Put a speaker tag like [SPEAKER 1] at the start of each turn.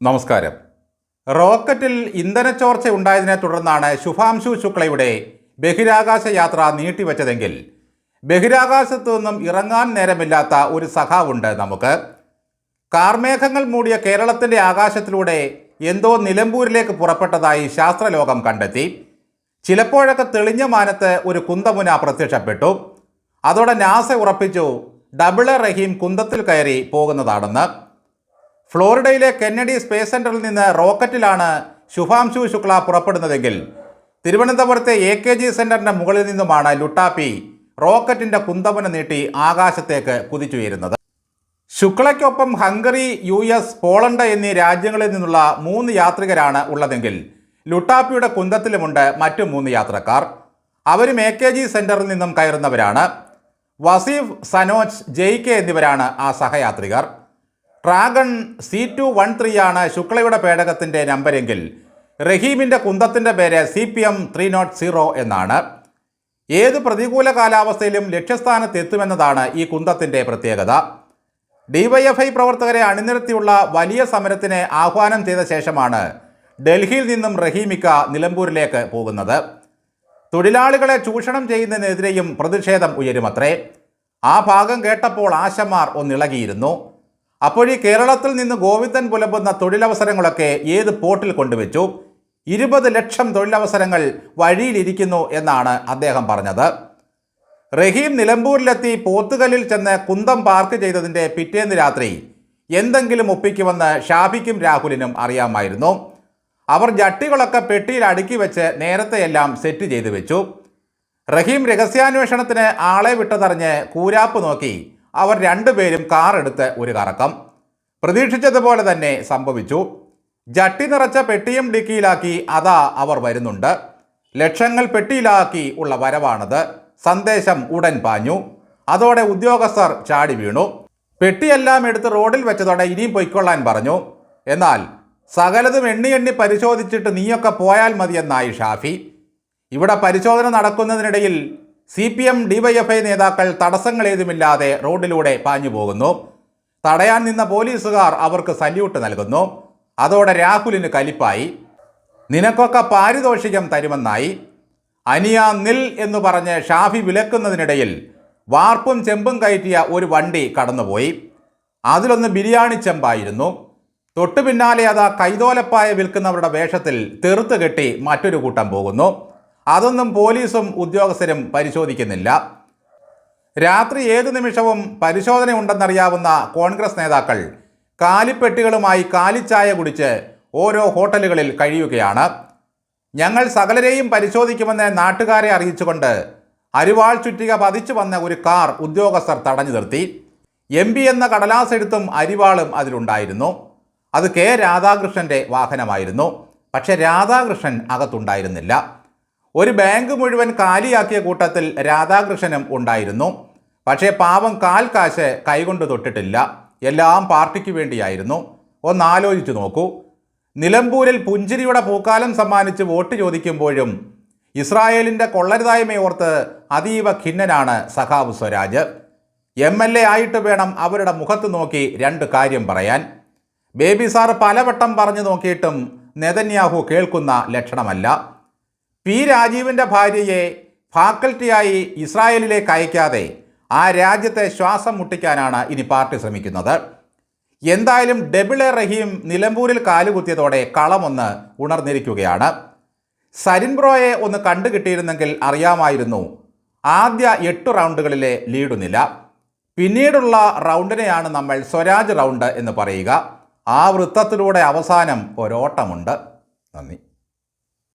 [SPEAKER 1] നമസ്കാരം. റോക്കറ്റിൽ ഇന്ധനച്ചോർച്ച ഉണ്ടായതിനെ തുടർന്നാണ് ശുഭാംശു ശുക്ലയുടെ ബഹിരാകാശ യാത്ര നീട്ടിവെച്ചതെങ്കിൽ ബഹിരാകാശത്തു നിന്നും ഇറങ്ങാൻ നേരമില്ലാത്ത ഒരു സഖാവുണ്ട് നമുക്ക്. കാർമേഘങ്ങൾ മൂടിയ കേരളത്തിൻ്റെ ആകാശത്തിലൂടെ എന്തോ നിലമ്പൂരിലേക്ക് പുറപ്പെട്ടതായി ശാസ്ത്രലോകം കണ്ടെത്തി. ചിലപ്പോഴൊക്കെ തെളിഞ്ഞ മാനത്ത് ഒരു കുന്തമുന പ്രത്യക്ഷപ്പെട്ടു. അതോടെ നാസ ഉറപ്പിച്ചു ഡബിൾ റഹീം കുന്തത്തിൽ കയറി പോകുന്നതാണെന്ന്. ഫ്ലോറിഡയിലെ കെന്നഡി സ്പേസ് സെൻ്ററിൽ നിന്ന് റോക്കറ്റിലാണ് ശുഭാംശു ശുക്ല പുറപ്പെടുന്നതെങ്കിൽ തിരുവനന്തപുരത്തെ AKG സെൻ്ററിൻ്റെ മുകളിൽ നിന്നുമാണ് ലുട്ടാപ്പി റോക്കറ്റിൻ്റെ കുന്തമുന നീട്ടി ആകാശത്തേക്ക് കുതിച്ചുയരുന്നത്. ശുക്ലയ്ക്കൊപ്പം ഹംഗറി, US, പോളണ്ട് എന്നീ രാജ്യങ്ങളിൽ നിന്നുള്ള 3 യാത്രികരാണ് ഉള്ളതെങ്കിൽ ലുട്ടാപ്പിയുടെ കുന്തത്തിലുമുണ്ട് മറ്റു 3 യാത്രക്കാർ. അവരും AKG സെൻ്ററിൽ നിന്നും കയറുന്നവരാണ്. വസീഫ്, സനോജ്, JK എന്നിവരാണ് ആ സഹയാത്രികർ. ഡ്രാഗൺ C213 ആണ് ശുക്ലയുടെ പേടകത്തിൻ്റെ നമ്പരെങ്കിൽ റഹീമിൻ്റെ കുന്തത്തിൻ്റെ പേര് CPM 300 എന്നാണ്. ഏത് പ്രതികൂല കാലാവസ്ഥയിലും ലക്ഷ്യസ്ഥാനത്ത് എത്തുമെന്നതാണ് ഈ കുന്തത്തിൻ്റെ പ്രത്യേകത. DYFI പ്രവർത്തകരെ അണിനിരത്തിയുള്ള വലിയ സമരത്തിന് ആഹ്വാനം ചെയ്ത ശേഷമാണ് ഡൽഹിയിൽ നിന്നും റഹീമിക്ക നിലമ്പൂരിലേക്ക് പോകുന്നത്. തൊഴിലാളികളെ ചൂഷണം ചെയ്യുന്നതിനെതിരെയും പ്രതിഷേധം ഉയരുമത്രേ. ആ ഭാഗം കേട്ടപ്പോൾ ആശമാർ ഒന്നിളകിയിരുന്നു. അപ്പോഴീ കേരളത്തിൽ നിന്ന് ഗോവിന്ദൻ പുലമ്പുന്ന തൊഴിലവസരങ്ങളൊക്കെ ഏത് പോർട്ടിൽ കൊണ്ടുവച്ചു? 20 ലക്ഷം തൊഴിലവസരങ്ങൾ വഴിയിലിരിക്കുന്നു എന്നാണ് അദ്ദേഹം പറഞ്ഞത്. റഹീം നിലമ്പൂരിലെത്തി പോത്തുകല്ലിൽ ചെന്ന് കുന്തം പാർക്ക് ചെയ്തതിൻ്റെ പിറ്റേന്ന് രാത്രി എന്തെങ്കിലും ഒപ്പിക്കുമെന്ന് ഷാഫിക്കും രാഹുലിനും അറിയാമായിരുന്നു. അവർ ജട്ടികളൊക്കെ പെട്ടിയിൽ അടുക്കി വെച്ച് നേരത്തെയെല്ലാം സെറ്റ് ചെയ്തു വെച്ചു. റഹീം രഹസ്യാന്വേഷണത്തിന് ആളെ വിട്ടതറിഞ്ഞ് കൂരാപ്പ് നോക്കി അവർ രണ്ടുപേരും കാർ എടുത്ത് ഒരു കറക്കം. പ്രതീക്ഷിച്ചതുപോലെ തന്നെ സംഭവിച്ചു. ജട്ടി നിറച്ച പെട്ടിയും ഡിക്കിയിലാക്കി അതാ അവർ വരുന്നുണ്ട്. ലക്ഷങ്ങൾ പെട്ടിയിലാക്കി ഉള്ള വരവാണത്. സന്ദേശം ഉടൻ പാഞ്ഞു. അതോടെ ഉദ്യോഗസ്ഥർ ചാടി വീണു. പെട്ടിയെല്ലാം എടുത്ത് റോഡിൽ വെച്ചതോടെ ഇനിയും പൊയ്ക്കൊള്ളാൻ പറഞ്ഞു. എന്നാൽ സകലതും എണ്ണി പരിശോധിച്ചിട്ട് നീയൊക്കെ പോയാൽ മതിയെന്നായി ഷാഫി. ഇവിടെ പരിശോധന നടക്കുന്നതിനിടയിൽ CPM DYFI നേതാക്കൾ തടസ്സങ്ങളേതുമില്ലാതെ റോഡിലൂടെ പാഞ്ഞു പോകുന്നു. തടയാൻ നിന്ന പോലീസുകാർ അവർക്ക് സല്യൂട്ട് നൽകുന്നു. അതോടെ രാഹുലിന് കലിപ്പായി. നിനക്കൊക്കെ പാരിതോഷികം തരുമെന്നായി. അനിയ നിൽ എന്ന് പറഞ്ഞ് ഷാഫി വിലക്കുന്നതിനിടയിൽ വാർപ്പും ചെമ്പും കയറ്റിയ ഒരു വണ്ടി കടന്നുപോയി. അതിലൊന്ന് ബിരിയാണി ചെമ്പായിരുന്നു. തൊട്ടു പിന്നാലെ അതാ കൈതോലപ്പായ വിൽക്കുന്നവരുടെ വേഷത്തിൽ തെറുത്ത് കെട്ടി മറ്റൊരു കൂട്ടം പോകുന്നു. അതൊന്നും പോലീസും ഉദ്യോഗസ്ഥരും പരിശോധിക്കുന്നില്ല. രാത്രി ഏതു നിമിഷവും പരിശോധന ഉണ്ടെന്നറിയാവുന്ന കോൺഗ്രസ് നേതാക്കൾ കാലിപ്പെട്ടികളുമായി കാലിച്ചായ കുടിച്ച് ഓരോ ഹോട്ടലുകളിൽ കഴിയുകയാണ്. ഞങ്ങൾ സകലരെയും പരിശോധിക്കുമെന്ന് നാട്ടുകാരെ അറിയിച്ചുകൊണ്ട് അരിവാൾ ചുറ്റിക പതിച്ചു വന്ന ഒരു കാർ ഉദ്യോഗസ്ഥർ തടഞ്ഞു നിർത്തി. MP എന്ന കടലാസെഴുത്തും അരിവാളും അതിലുണ്ടായിരുന്നു. അത് K രാധാകൃഷ്ണൻ്റെ വാഹനമായിരുന്നു. പക്ഷെ രാധാകൃഷ്ണൻ അകത്തുണ്ടായിരുന്നില്ല. ഒരു ബാങ്ക് മുഴുവൻ കാലിയാക്കിയ കൂട്ടത്തിൽ രാധാകൃഷ്ണനും ഉണ്ടായിരുന്നു. പക്ഷേ പാവം കാൽ കാശ് കൈകൊണ്ട് തൊട്ടിട്ടില്ല. എല്ലാം പാർട്ടിക്ക് വേണ്ടിയായിരുന്നു. ഒന്നാലോചിച്ചു നോക്കൂ. നിലമ്പൂരിൽ പുഞ്ചിരിയുടെ പൂക്കാലം സമ്മാനിച്ച് വോട്ട് ചോദിക്കുമ്പോഴും ഇസ്രായേലിൻ്റെ കൊള്ളരുതായ്മയോർത്ത് അതീവ ഖിന്നനാണ് സഖാവ് സ്വരാജ്. MLA ആയിട്ട് വേണം അവരുടെ മുഖത്ത് നോക്കി 2 കാര്യം പറയാൻ. ബേബി സാർ പലവട്ടം പറഞ്ഞു നോക്കിയിട്ടും നെതന്യാഹു കേൾക്കുന്ന ലക്ഷണമല്ല. P രാജീവിൻ്റെ ഭാര്യയെ ഫാക്കൽറ്റിയായി ഇസ്രായേലിലേക്ക് അയക്കാതെ ആ രാജ്യത്തെ ശ്വാസം മുട്ടിക്കാനാണ് ഇനി പാർട്ടി ശ്രമിക്കുന്നത്. എന്തായാലും ഡബിൾ റഹീം നിലമ്പൂരിൽ കാലുകുത്തിയതോടെ കളമൊന്ന് ഉണർന്നിരിക്കുകയാണ്. സരിൻ ബ്രോയെ ഒന്ന് കണ്ടു കിട്ടിയിരുന്നെങ്കിൽ അറിയാമായിരുന്നു ആദ്യ 8 റൗണ്ടുകളിലെ ലീഡുനില. പിന്നീടുള്ള റൗണ്ടിനെയാണ് നമ്മൾ സ്വരാജ് റൗണ്ട് എന്ന് പറയുക. ആ വൃത്തത്തിലൂടെ അവസാനം ഒരോട്ടമുണ്ട്. നന്ദി.